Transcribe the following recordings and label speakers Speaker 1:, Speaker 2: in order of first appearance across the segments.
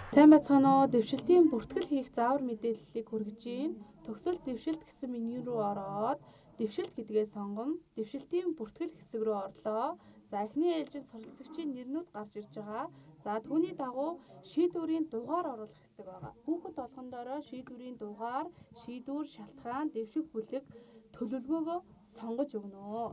Speaker 1: Сайн байцгаана уу? Дэвшилтийн бүртгэл хийх заавар мэдээллийг хүргэж байна. Төгсөл дэвшилт гэсэн меню рүү ороод дэвшилт гэдгээ сонгоно. Дэвшилтийн бүртгэл хэсэг рүү орлоо. За эхний ээлжид суралцагчийн нэрнүүд гарч ирж байгаа. За түүний дагуу шийдвэрийн дугаар оруулах хэсэг байгаа. Хүүхэд болгондороо шийдвэрийн дугаар, шийдвэр, шалтгаан, дэвших бүлэг, төлөвлөгөөгөө сонгож өгнө.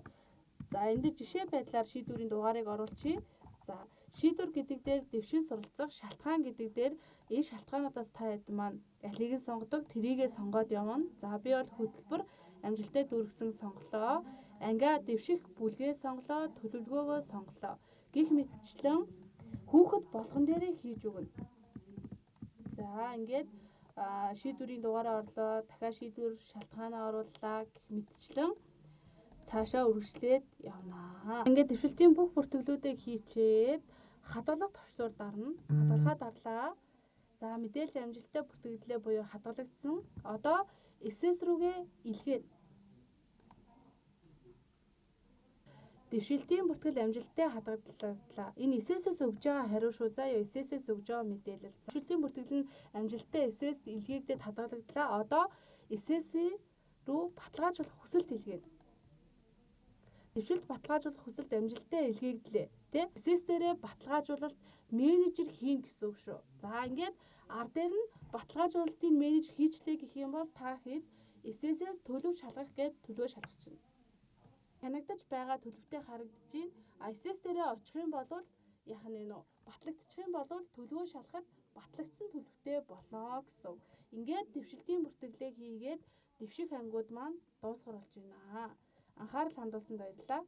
Speaker 1: За энэ дээр жишээ байдлаар шийдвэрийн дугаарыг оруулчихъя. За шийдвэр гэдэг дээр дэвшил суралцах, шалтгаан гэдэг дээр энэ шалтгаануудаас та хэд маань алийг нь сонгодог, тэрийгээ сонгоод явна. За би бол хөтөлбөр амжилттай дүүргэсэн сонголоо. Ангиа дэвших бүлгээ сонголоо, төлөвлөгөөгөө сонголоо. Гэх мэтчлэн хүүхэд болгон дээрээ хийж өгнө. За ингээд шийдвэрийн дугаараа орлоо, дахиад шийдвэр шалтгаанаа орууллаа гэх мэтчлэн цаашаа үргэлжлээд явнаа. Ингээд дэвшилтийн бүх бүртгэлүүдийг хийчээд хадгалах товчдоор дарна. Хадгалахаа дарлаа. За мэдээлж амжилттай бүртгэлээ буюу хадгалагдсан. Одоо SS рүүгээ илгээнэ. Дэвшилтийн бүртгэл амжилттай хадгалагдлаа. Энэ SS-с өгж байгаа хариу шүү. Заяа SS-с өгж байгаа мэдээлэл. Дэвшилтийн бүртгэл нь амжилттай SS илгээгдээд хадгалагдлаа. Одоо SS рүү баталгаажуулах хүсэлт илгээнэ. Дэвшилт баталгаажуулах хүсэлт амжилттай илгээгдлээ. Тэ? SS дээрээ баталгаажуулалт менежер хийн гэсэн үг шүү. За ингээд ар дээр нь баталгаажуулалтын менежер хийчлээ гэх юм бол та хэд SS-с төлөв шалгах гээд төлөвөө шалгачна. Танагдаж байгаа төлөвтэй харагдаж байна. SS дээрээ очих юм бол яах нь вэ? Батлагдчих юм бол төлөвөө шалгахад батлагдсан төлөвтэй болно гэсэн. Ингээд дэвшилтийн бүртгэлээ хийгээд дэвших ангууд маань дуусгар болж байна. Анхаарал хандуулсанд баярлалаа.